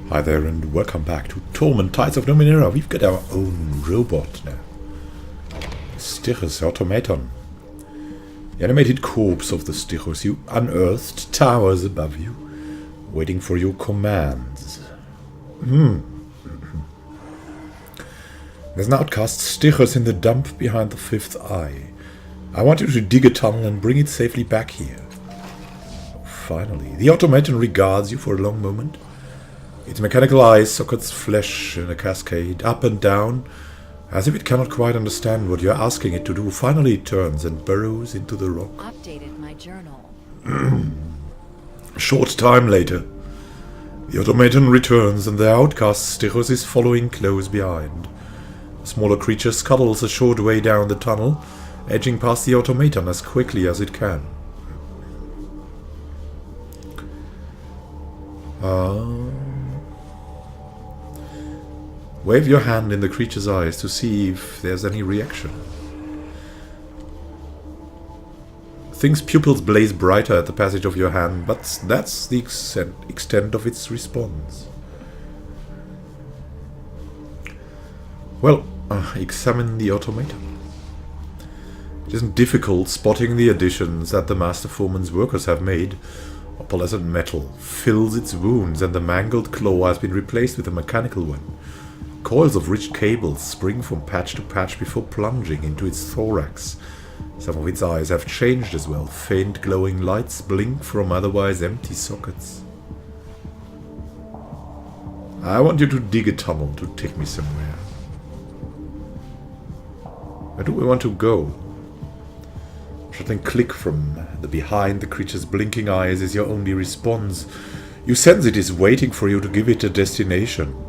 Hi there and welcome back to Torment, Tides of Numenera. We've got our own robot now. Stichus, automaton. The animated corpse of the Stichus you unearthed towers above you, waiting for your commands. There's an outcast Stichus in the dump behind the fifth eye. I want you to dig a tunnel and bring it safely back here. Finally, the automaton regards you for a long moment. Its mechanical eye sockets flesh in a cascade, up and down, as if it cannot quite understand what you're asking it to do. Finally it turns and burrows into the rock. Updated my journal. A short time later, the automaton returns and the outcast Stichus is following close behind. The smaller creature scuttles a short way down the tunnel, edging past the automaton as quickly as it can. Wave your hand in the creature's eyes to see if there's any reaction. Thing's pupils blaze brighter at the passage of your hand, but that's the extent of its response. Well, examine the automaton. It isn't difficult spotting the additions that the Master Foreman's workers have made. Opalescent metal fills its wounds, and the mangled claw has been replaced with a mechanical one. Coils of rich cables spring from patch to patch before plunging into its thorax. Some of its eyes have changed as well. Faint glowing lights blink from otherwise empty sockets. I want you to dig a tunnel to take me somewhere. Where do we want to go? Something click from the behind the creature's blinking eyes is your only response. You sense it is waiting for you to give it a destination.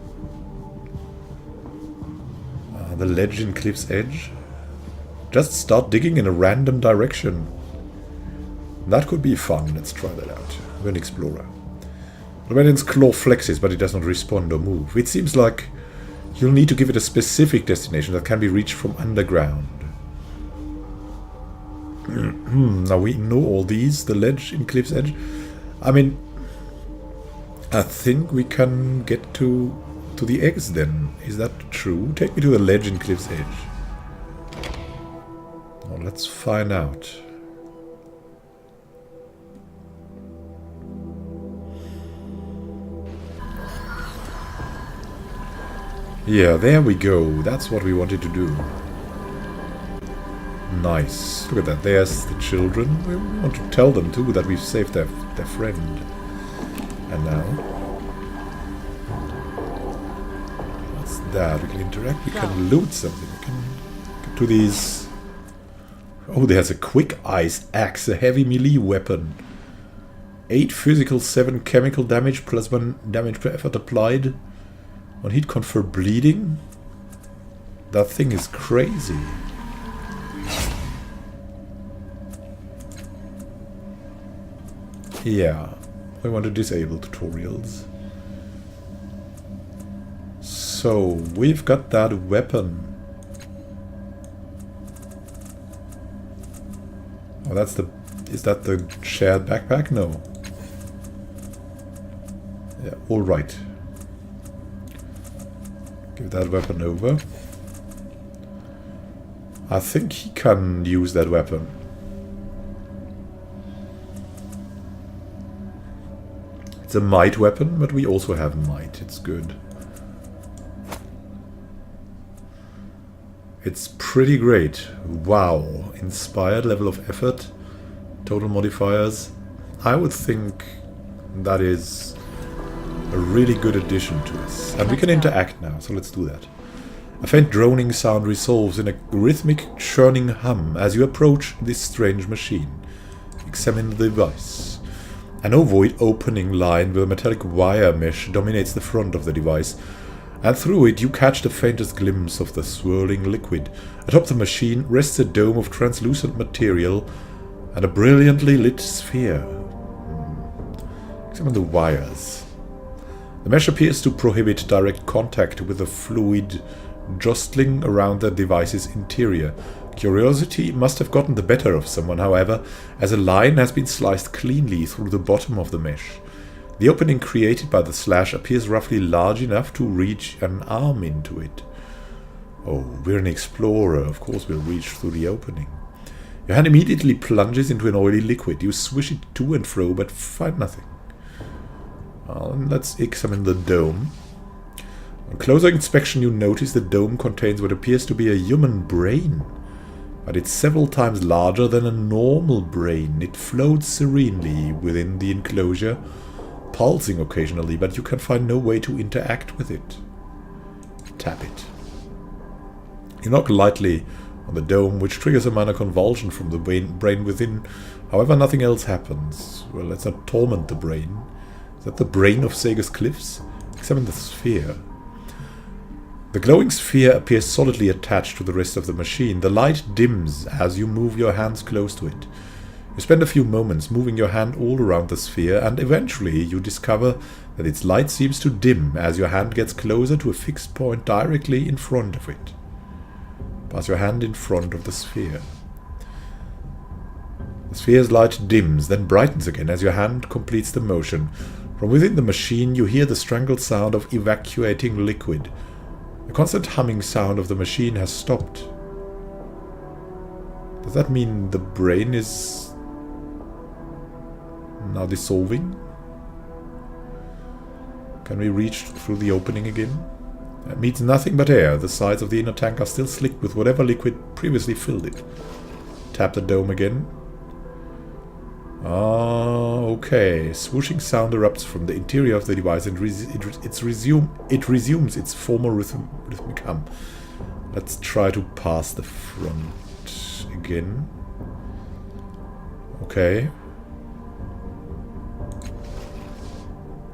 The ledge in Cliff's Edge? Just start digging in a random direction. That could be fun. Let's try that out. We're an explorer. The Radiant's claw flexes, but it does not respond or move. It seems like you'll need to give it a specific destination that can be reached from underground. Now we know all these. The ledge in Cliff's Edge. I mean, I think we can get to the eggs then. Is that true? Take me to the ledge in Cliff's Edge. Well, let's find out. Yeah, there we go. That's what we wanted to do. Nice. Look at that. There's the children. We want to tell them too that we've saved their friend. And now that we can interact, we can loot something, we can get to these. Oh, there's a quick ice axe, a heavy melee weapon. 8 physical, 7 chemical damage, plus 1 damage per effort applied. On hit confer bleeding. That thing is crazy. Yeah, I want to disable tutorials. So, we've got that weapon. Oh, that's the... Is that the shared backpack? No. Yeah, alright. Give that weapon over. I think he can use that weapon. It's a might weapon, but we also have might. It's good. It's pretty great. Wow. Inspired level of effort. Total modifiers. I would think that is a really good addition to us. And we can interact now, so let's do that. A faint droning sound resolves in a rhythmic churning hum as you approach this strange machine. Examine the device. An ovoid opening line with a metallic wire mesh dominates the front of the device. And through it you catch the faintest glimpse of the swirling liquid. Atop the machine rests a dome of translucent material and a brilliantly lit sphere. Examine the wires. The mesh appears to prohibit direct contact with the fluid jostling around the device's interior. Curiosity must have gotten the better of someone, however, as a line has been sliced cleanly through the bottom of the mesh. The opening created by the slash appears roughly large enough to reach an arm into it. Oh, we're an explorer. Of course we'll reach through the opening. Your hand immediately plunges into an oily liquid. You swish it to and fro, but find nothing. Let's examine the dome. On closer inspection, you notice the dome contains what appears to be a human brain. But it's several times larger than a normal brain. It floats serenely within the enclosure, pulsing occasionally, but you can find no way to interact with it. Tap it. You knock lightly on the dome, which triggers a minor convulsion from the brain within. However, nothing else happens. Well, let's not torment the brain. Is that the brain of Sega's cliffs? Examine the sphere. The glowing sphere appears solidly attached to the rest of the machine. The light dims as you move your hands close to it. You spend a few moments moving your hand all around the sphere, and eventually you discover that its light seems to dim as your hand gets closer to a fixed point directly in front of it. Pass your hand in front of the sphere. The sphere's light dims, then brightens again as your hand completes the motion. From within the machine you hear the strangled sound of evacuating liquid. The constant humming sound of the machine has stopped. Does that mean the brain is now dissolving? Can we reach through the opening again? That means nothing but air. The sides of the inner tank are still slick with whatever liquid previously filled it. Tap the dome again. Okay. Swooshing sound erupts from the interior of the device and it resumes its former rhythmic hum. Let's try to pass the front again. Okay.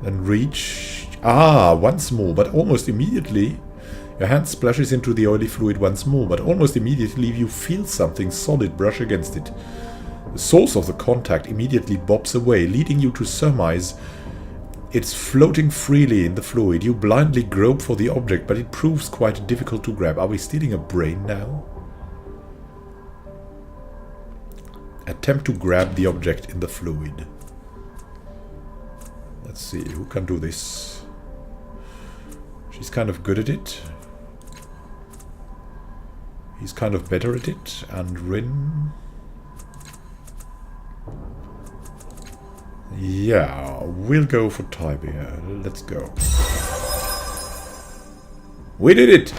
Then reach. Once more, but almost immediately your hand splashes into the oily fluid once more, but almost immediately you feel something solid brush against it. The source of the contact immediately bobs away, leading you to surmise it's floating freely in the fluid. You blindly grope for the object, but it proves quite difficult to grab. Are we stealing a brain now? Attempt to grab the object in the fluid. Let's see, who can do this? She's kind of good at it. He's kind of better at it. And Rin... Yeah, we'll go for Tibia. Let's go. We did it!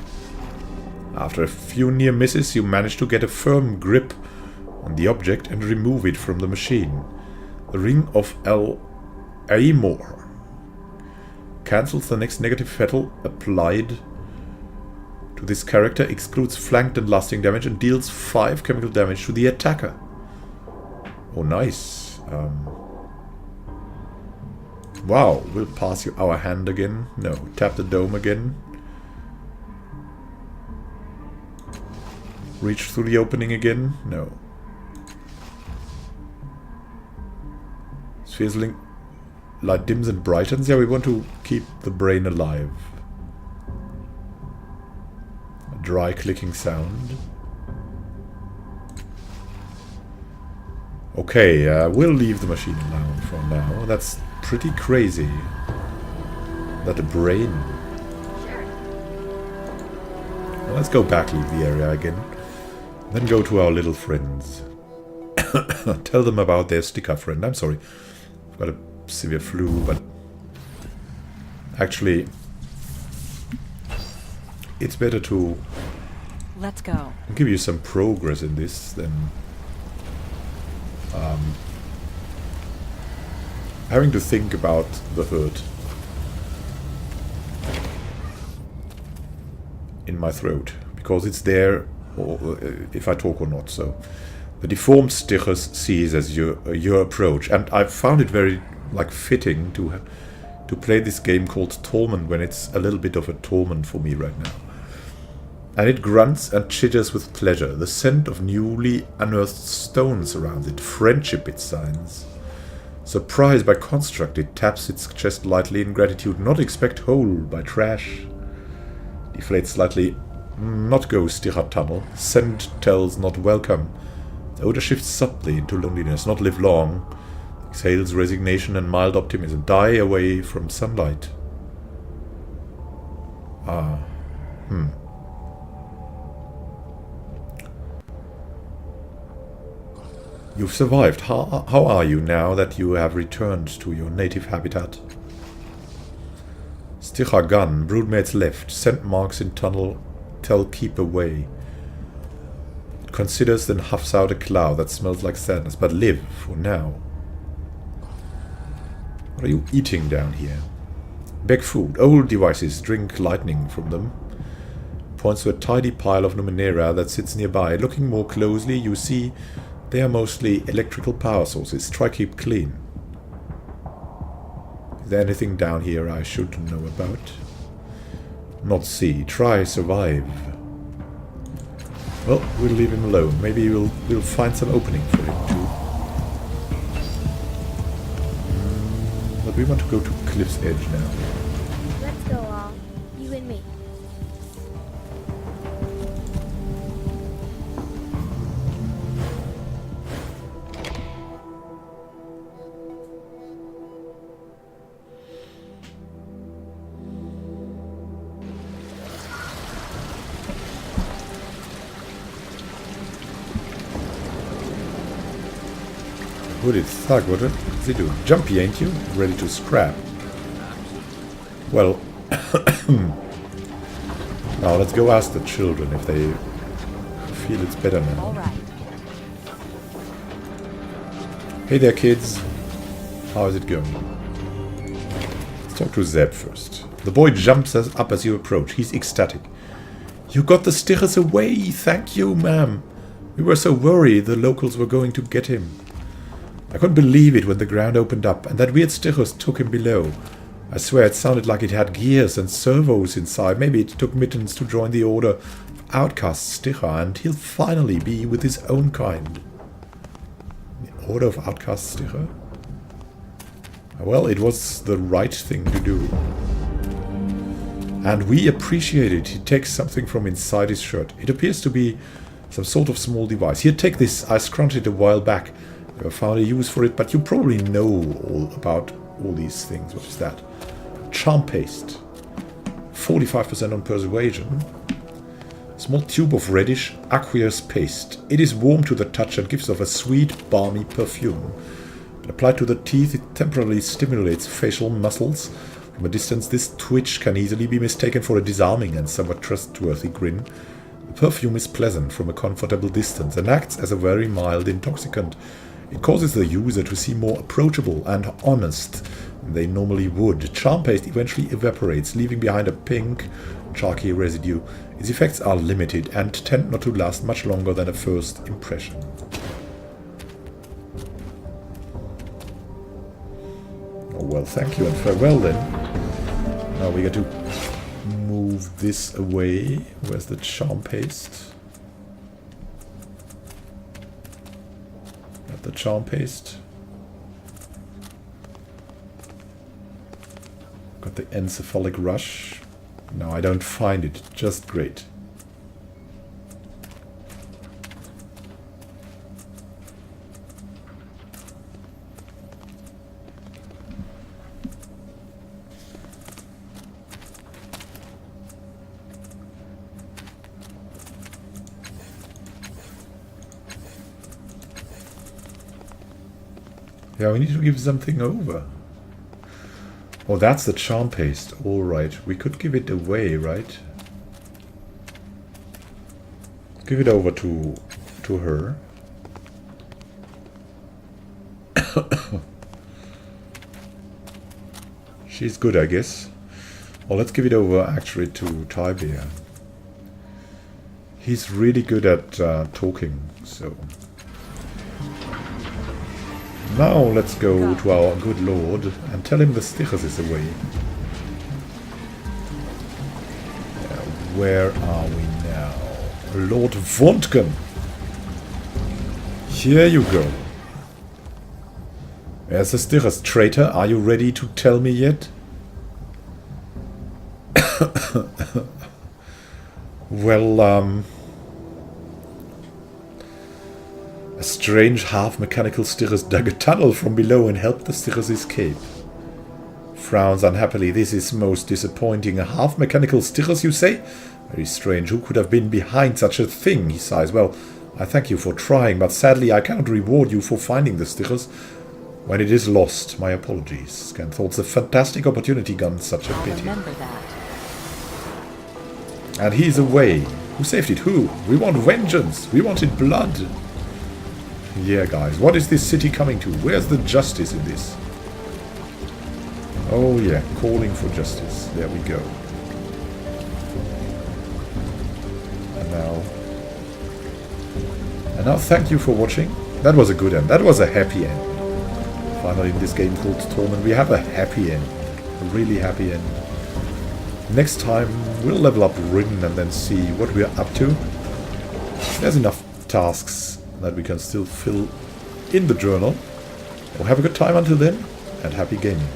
After a few near misses, you managed to get a firm grip on the object and remove it from the machine. The Ring of El Aimor cancels the next negative fatal applied to this character, excludes flanked and lasting damage, and deals 5 chemical damage to the attacker. Oh, nice. Wow, we'll pass you our hand again. No, tap the dome again. Reach through the opening again. No. Sphere's light dims and brightens. Yeah, we want to keep the brain alive. A dry clicking sound. Okay, we'll leave the machine alone for now. That's pretty crazy. That a brain... Well, let's go back, leave the area again. Then go to our little friends. Tell them about their sticker friend. I'm sorry. I've got a severe flu, but... Actually... It's better to... Let's go. Give you some progress in this than... having to think about the hurt in my throat, because it's there, or if I talk or not. So the deformed Stichus sees as your approach, and I found it very fitting to play this game called Torment when it's a little bit of a torment for me right now. And it grunts and chitters with pleasure. The scent of newly unearthed stones surrounds it. Friendship it signs. Surprised by construct, it taps its chest lightly in gratitude. Not expect whole by trash. Deflates slightly. Not go Sticha tunnel. Scent tells not welcome. The odor shifts subtly into loneliness. Not live long. Exhales resignation and mild optimism. Die away from sunlight. You've survived. How are you now that you have returned to your native habitat? Sticha gun. Broodmates left. Scent marks in tunnel. Tell keep away. It considers then huffs out a cloud that smells like sadness. But live for now. What are you eating down here? Beg food. Old devices. Drink lightning from them. Points to a tidy pile of Numenera that sits nearby. Looking more closely, you see they are mostly electrical power sources. Try keep clean. Is there anything down here I should know about? Not see. Try survive. Well, we'll leave him alone. Maybe we'll find some opening for him too. But we want to go to Cliff's Edge now. Let's go, all. You and me. Hooded thug, what does he do? Jumpy, ain't you? Ready to scrap. Well, now let's go ask the children if they feel it's better now. All right. Hey there, kids. How is it going? Let's talk to Zeb first. The boy jumps up as you approach. He's ecstatic. You got the Stichus away! Thank you, ma'am. We were so worried the locals were going to get him. I couldn't believe it when the ground opened up and that weird Stichus took him below. I swear it sounded like it had gears and servos inside. Maybe it took Mittens to join the order of outcasts Sticha, and he'll finally be with his own kind. The order of outcasts Sticha? Well, it was the right thing to do. And we appreciate it. He takes something from inside his shirt. It appears to be some sort of small device. Here, take this. I scrunched it a while back. I found a use for it, but you probably know all about all these things. What is that? Charm paste. 45% on persuasion. Small tube of reddish aqueous paste. It is warm to the touch and gives off a sweet, balmy perfume. When applied to the teeth, it temporarily stimulates facial muscles. From a distance, this twitch can easily be mistaken for a disarming and somewhat trustworthy grin. The perfume is pleasant from a comfortable distance and acts as a very mild intoxicant. It causes the user to seem more approachable and honest than they normally would. Charm paste eventually evaporates, leaving behind a pink, chalky residue. Its effects are limited and tend not to last much longer than a first impression. Oh well, thank you and farewell then. Now we got to move this away. Where's the charm paste? The charm paste. Got the encephalic rush. No, I don't find it. Just great. Yeah, we need to give something over. Oh, that's the charm paste. Alright, we could give it away, right? Give it over to her. She's good, I guess. Well, let's give it over actually to Tybia. He's really good at talking, so... Now let's go to our good lord and tell him the Stichus is away. Where are we now? Lord Vontgen. Here you go. Where's the Stichus? Traitor, are you ready to tell me yet? Well, A strange half-mechanical Stichus dug a tunnel from below and helped the Stichus escape. Frowns unhappily. This is most disappointing. A half-mechanical Stichus, you say? Very strange. Who could have been behind such a thing? He sighs. Well, I thank you for trying, but sadly I cannot reward you for finding the Stichus. When it is lost, my apologies. Scan thoughts a fantastic opportunity gone such a pity. Remember that. And he's away. Who saved it? Who? We want vengeance. We wanted blood. Yeah, guys. What is this city coming to? Where's the justice in this? Oh, yeah. Calling for justice. There we go. And now thank you for watching. That was a good end. That was a happy end. Finally, in this game called Torment, we have a happy end. A really happy end. Next time, we'll level up Rin and then see what we're up to. There's enough tasks that we can still fill in the journal. Well, have a good time until then, and happy gaming.